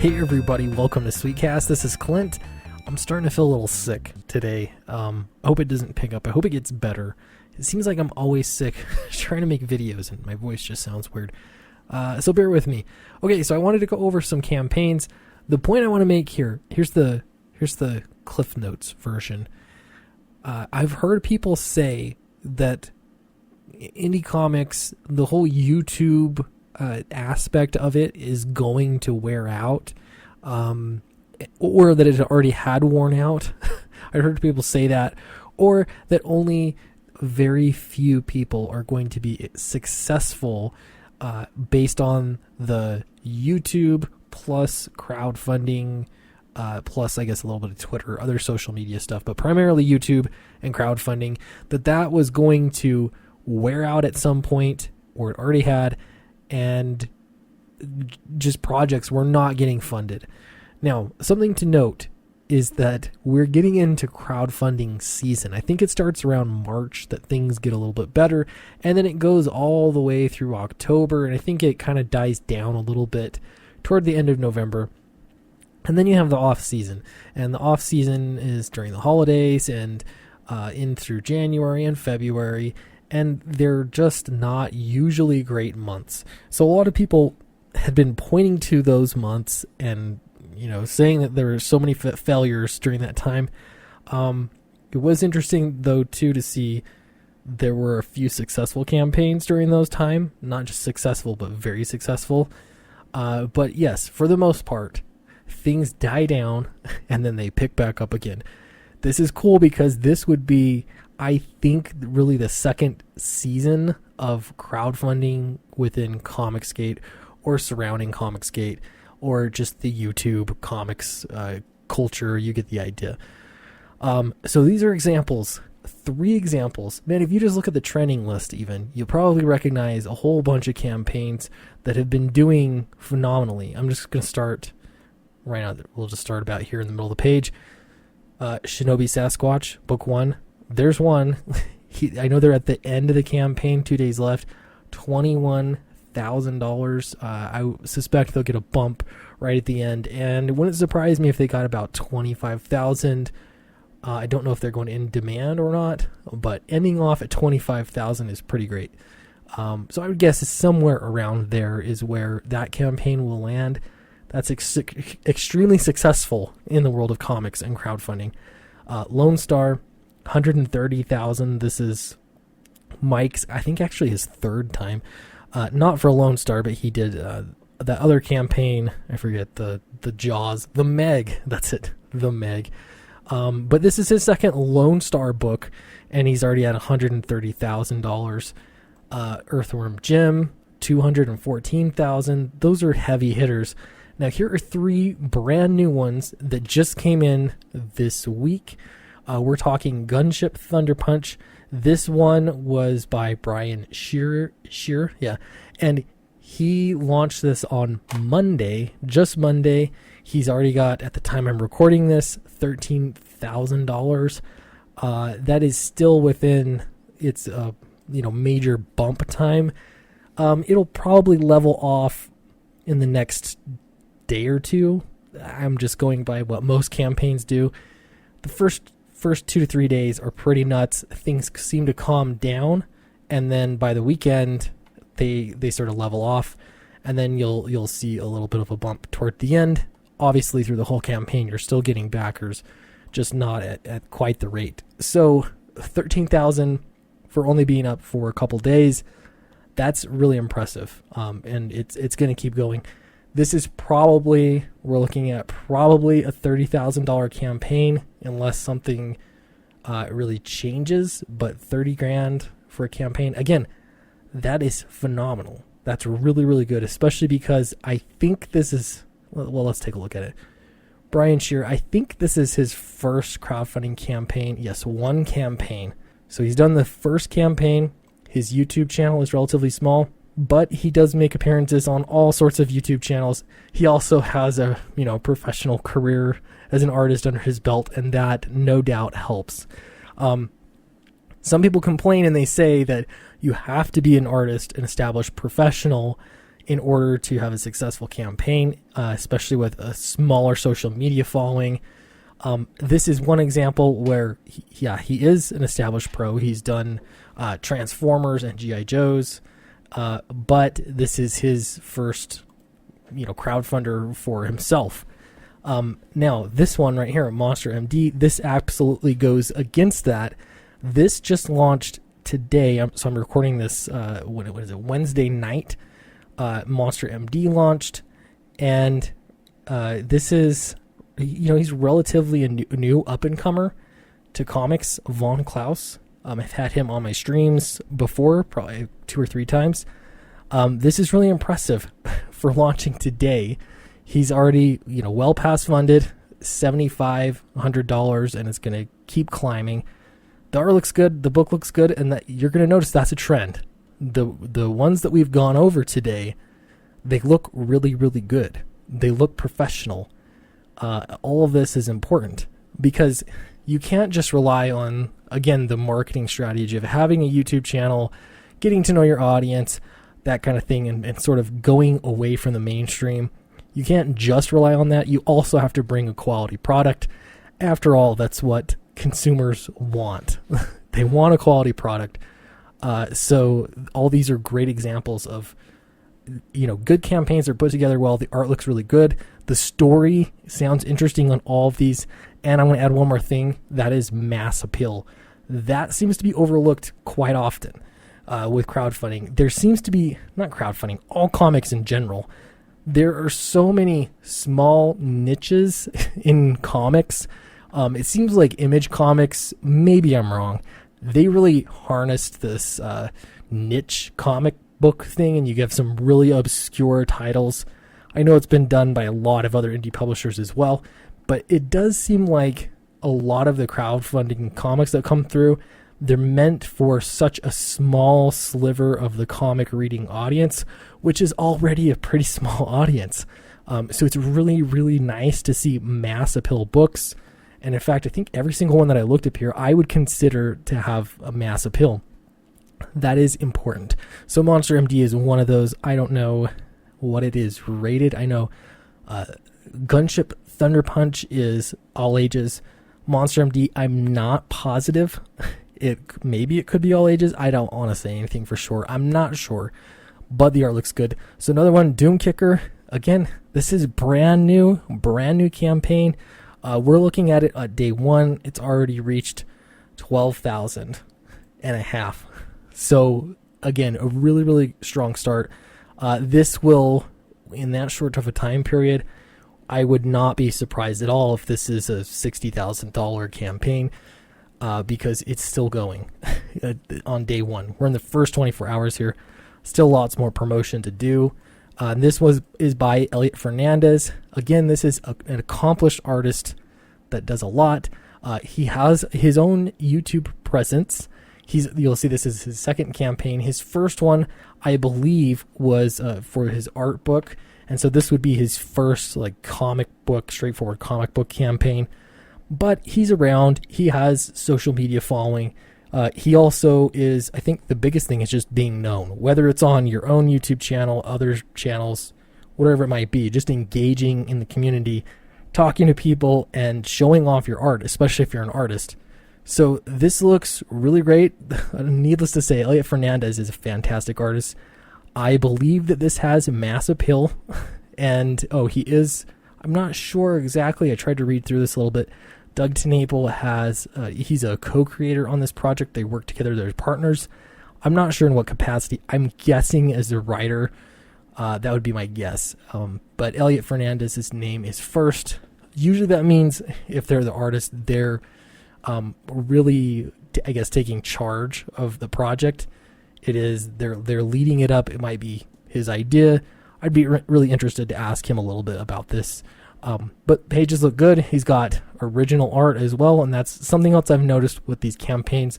Hey everybody, welcome to Sweetcast. This is Clint. I'm starting to feel a little sick today. I hope it doesn't pick up. I hope it gets better. It seems like I'm always sick trying to make videos and my voice just sounds weird. So bear with me. Okay, so I wanted to go over some campaigns. The point I want to make here, here's the Cliff Notes version. I've heard people say that indie comics, the whole YouTube aspect of it is going to wear out, or that it already had worn out. I heard people say that, or that only very few people are going to be successful based on the YouTube plus crowdfunding, plus I guess a little bit of Twitter, other social media stuff, but primarily YouTube and crowdfunding, that was going to wear out at some point, or it already had, and just projects were not getting funded. Now, something to note is that we're getting into crowdfunding season. I think it starts around March that things get a little bit better, and then it goes all the way through October, and I think it kind of dies down a little bit toward the end of November. And then you have the off season, and the off season is during the holidays and in through January and February, and they're just not usually great months. So a lot of people had been pointing to those months and, saying that there were so many failures during that time. It was interesting, though, too, to see there were a few successful campaigns during those time. Not just successful, but very successful. But yes, for the most part, things die down and then they pick back up again. This is cool because this would be, I think, really the second season of crowdfunding within Comicsgate or surrounding Comicsgate or just the YouTube comics culture. You get the idea. So these are examples, 3 examples. Man, if you just look at the trending list even, you'll probably recognize a whole bunch of campaigns that have been doing phenomenally. I'm just going to start right now. We'll just start about here in the middle of the page. Shinobi Sasquatch, book 1. There's one. I know they're at the end of the campaign, 2 days left. $21,000. I suspect they'll get a bump right at the end, and it wouldn't surprise me if they got about $25,000. I don't know if they're going in demand or not, but ending off at $25,000 is pretty great. So I would guess it's somewhere around there is where that campaign will land. That's extremely successful in the world of comics and crowdfunding. Lone Star, $130,000. This is Mike's, I think, actually his 3rd time. Not for Lone Star, but he did that other campaign. I forget the Jaws, the Meg. That's it, the Meg. But this is his 2nd Lone Star book, and he's already at $130,000. Earthworm Jim, $214,000. Those are heavy hitters. Now, here are 3 brand new ones that just came in this week. We're talking Gunship Thunder Punch. This one was by Brian Shearer, yeah. And he launched this on Monday, just Monday. He's already got, at the time I'm recording this, $13,000. That is still within its, major bump time. It'll probably level off in the next day or 2. I'm just going by what most campaigns do. The first 2 to 3 days are pretty nuts. Things seem to calm down, and then by the weekend they sort of level off, and then you'll see a little bit of a bump toward the end. Obviously, through the whole campaign, you're still getting backers, just not at quite the rate. So $13,000 for only being up for a couple days, that's really impressive, and it's going to keep going. This is we're looking at probably a $30,000 campaign unless something really changes, but $30,000 for a campaign, again, that is phenomenal. That's really, really good, especially because I think this is, well, let's take a look at it. Brian Shearer, I think this is his first crowdfunding campaign. Yes, 1 campaign. So he's done the first campaign. His YouTube channel is relatively small, but he does make appearances on all sorts of YouTube channels. He also has a, professional career as an artist under his belt, and that no doubt helps. Some people complain and they say that you have to be an artist, an established professional, in order to have a successful campaign, especially with a smaller social media following. This is one example where, he is an established pro. He's done Transformers and G.I. Joes, but this is his first, crowdfunder for himself. Now, this one right here, Monster MD, this absolutely goes against that. This just launched today, so I'm recording this, Wednesday night. Monster MD launched, and this is, he's relatively a new up-and-comer to comics, Von Klaus. I've had him on my streams before, probably 2 or 3 times. This is really impressive for launching today. He's already, well past funded, $7,500, and it's going to keep climbing. The art looks good, the book looks good, and that you're going to notice that's a trend. The ones that we've gone over today, they look really, really good. They look professional. All of this is important because you can't just rely on, again, the marketing strategy of having a YouTube channel, getting to know your audience, that kind of thing, and sort of going away from the mainstream. You can't just rely on that. You also have to bring a quality product. After all, that's what consumers want. They want a quality product. So all these are great examples of, good campaigns are put together well. The art looks really good. The story sounds interesting on all of these. And I'm going to add one more thing. That is mass appeal. That seems to be overlooked quite often with crowdfunding. There seems to be, not crowdfunding, all comics in general. There are so many small niches in comics. It seems like Image Comics, maybe I'm wrong, they really harnessed this niche comic book thing, and you get some really obscure titles. I know it's been done by a lot of other indie publishers as well, but it does seem like a lot of the crowdfunding comics that come through, they're meant for such a small sliver of the comic reading audience, which is already a pretty small audience. So it's really, really nice to see mass appeal books. And in fact, I think every single one that I looked up here, I would consider to have a mass appeal. That is important. So Monster MD is one of those. I don't know what it is rated. I know Gunship Thunder Punch is all ages. Monster MD, I'm not positive. Maybe it could be all ages. I don't want to say anything for sure. I'm not sure, but the art looks good. So another one, Doom Kicker. Again, this is brand new campaign. We're looking at it at day 1. It's already reached 12,000 and a half. So again, a really, really strong start. This will, in that short of a time period, I would not be surprised at all if this is a $60,000 campaign, because it's still going on day 1. We're in the first 24 hours here. Still lots more promotion to do. This is by Elliot Fernandez. Again, this is an accomplished artist that does a lot. He has his own YouTube presence. You'll see this is his second campaign. His first one, I believe, was for his art book, and so this would be his first straightforward comic book campaign. But he's around. He has social media following. He also is, I think the biggest thing is just being known, whether it's on your own YouTube channel, other channels, whatever it might be, just engaging in the community, talking to people, and showing off your art, especially if you're an artist. So this looks really great. Needless to say, Elliot Fernandez is a fantastic artist. I believe that this has mass appeal. And, he is, I'm not sure exactly. I tried to read through this a little bit. Doug TenNapel has, he's a co-creator on this project. They work together. They're partners. I'm not sure in what capacity. I'm guessing as a writer. That would be my guess. But Elliot Fernandez's name is first. Usually that means if they're the artist, they're really, I guess, taking charge of the project. They're leading it up. It might be his idea. I'd be really interested to ask him a little bit about this. But pages look good. He's got original art as well, and that's something else I've noticed with these campaigns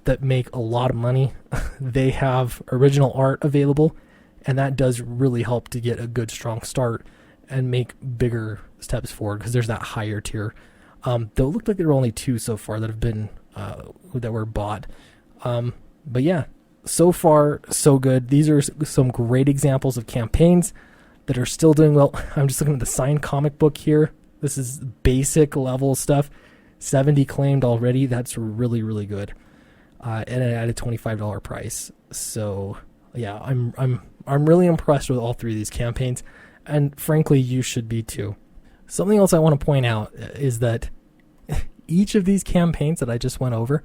that make a lot of money. They have original art available, and that does really help to get a good, strong start and make bigger steps forward, because there's that higher tier. Though it looked like there were only 2 so far that have been that were bought. But yeah, so far, so good. These are some great examples of campaigns that are still doing well. I'm just looking at the signed comic book here. This is basic level stuff. 70 claimed already. That's really, really good. And at a $25 price. So yeah, I'm really impressed with all three of these campaigns, and frankly, you should be too. Something else I want to point out is that each of these campaigns that I just went over,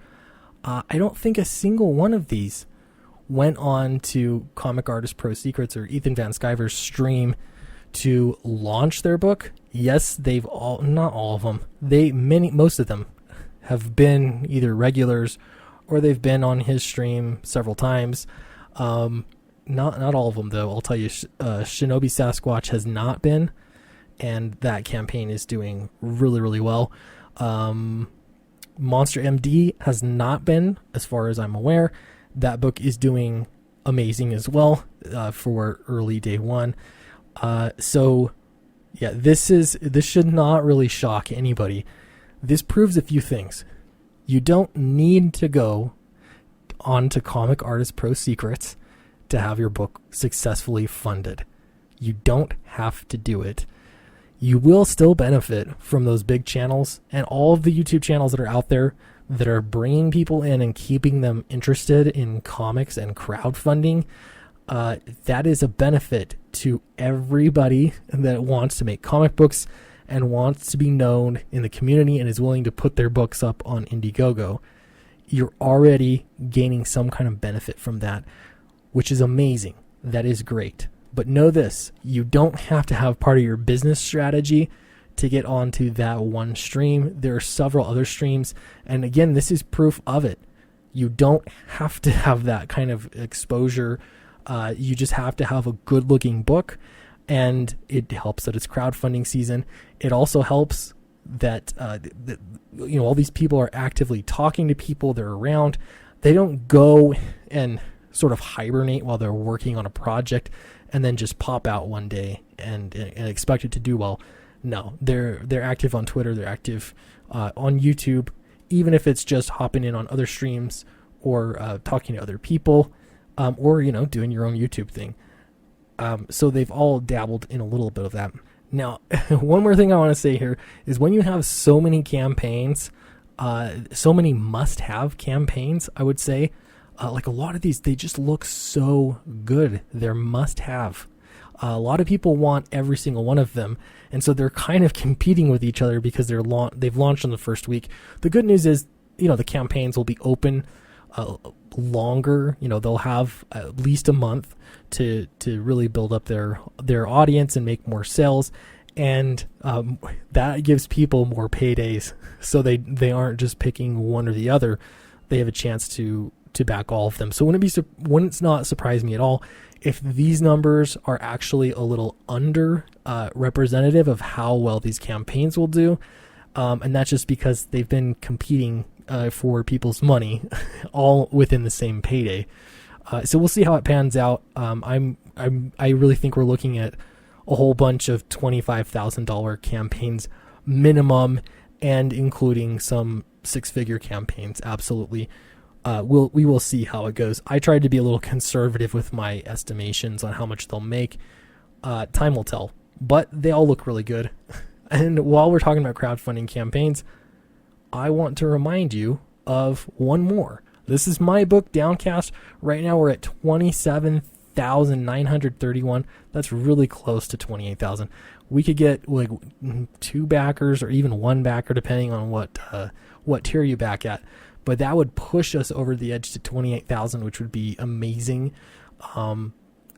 I don't think a single one of these went on to Comic Artist Pro Secrets or Ethan Van Sciver's stream to launch their book. Yes, they've all, not all of them, most of them have been either regulars or they've been on his stream several times. Not all of them though. I'll tell you, Shinobi Sasquatch has not been, and that campaign is doing really, really well. Monster MD has not been, as far as I'm aware. That book is doing amazing as well for early day one. So yeah, this should not really shock anybody. This proves a few things. You don't need to go onto Comic Artist Pro Secrets to have your book successfully funded. You don't have to do it. You will still benefit from those big channels and all of the YouTube channels that are out there that are bringing people in and keeping them interested in comics and crowdfunding. That is a benefit to everybody that wants to make comic books and wants to be known in the community and is willing to put their books up on Indiegogo. You're already gaining some kind of benefit from that, which is amazing. That is great. But know this, you don't have to have part of your business strategy to get onto that one stream. There are several other streams. And again, this is proof of it. You don't have to have that kind of exposure. You just have to have a good looking book, and it helps that it's crowdfunding season. It also helps that, all these people are actively talking to people. They're around. They don't go and sort of hibernate while they're working on a project and then just pop out one day and expect it to do well. No, they're active on Twitter. They're active on YouTube, even if it's just hopping in on other streams or talking to other people, or doing your own YouTube thing. So they've all dabbled in a little bit of that. Now, one more thing I want to say here is when you have so many campaigns, so many must-have campaigns, I would say. Like a lot of these, they just look so good. They're must-have. A lot of people want every single one of them, and so they're kind of competing with each other because they've launched on the first week. The good news is, the campaigns will be open longer. They'll have at least a month to really build up their audience and make more sales, and that gives people more paydays, so they aren't just picking one or the other. They have a chance to back all of them. So wouldn't it not surprise me at all if these numbers are actually a little under representative of how well these campaigns will do, and that's just because they've been competing for people's money all within the same payday. So we'll see how it pans out. I really think we're looking at a whole bunch of $25,000 campaigns minimum, and including some six-figure campaigns. Absolutely. We will see how it goes. I tried to be a little conservative with my estimations on how much they'll make. Time will tell, but they all look really good. And while we're talking about crowdfunding campaigns, I want to remind you of one more. This is my book, Downcast. Right now we're at 27,931. That's really close to 28,000. We could get like 2 backers or even 1 backer, depending on what tier you back at. But that would push us over the edge to 28,000, which would be amazing.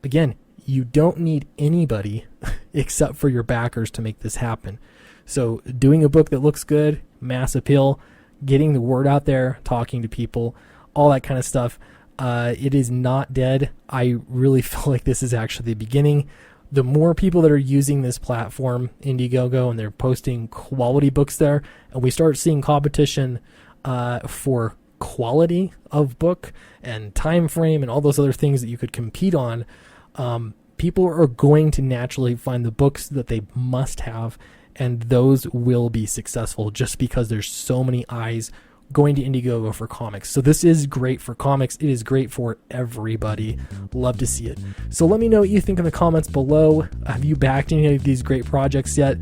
Again, you don't need anybody except for your backers to make this happen. So doing a book that looks good, mass appeal, getting the word out there, talking to people, all that kind of stuff. It is not dead. I really feel like this is actually the beginning. The more people that are using this platform, Indiegogo, and they're posting quality books there, and we start seeing competition for quality of book and time frame and all those other things that you could compete on, people are going to naturally find the books that they must have, and those will be successful just because there's so many eyes going to Indiegogo for comics. So this is great for comics. It is great for everybody. Love to see it. So let me know what you think in the comments below. Have you backed any of these great projects yet?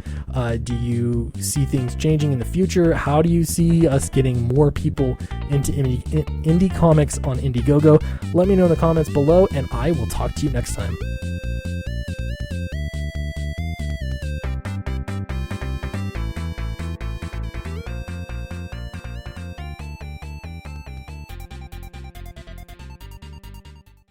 Do you see things changing in the future? How do you see us getting more people into indie comics on Indiegogo? Let me know in the comments below, and I will talk to you next time.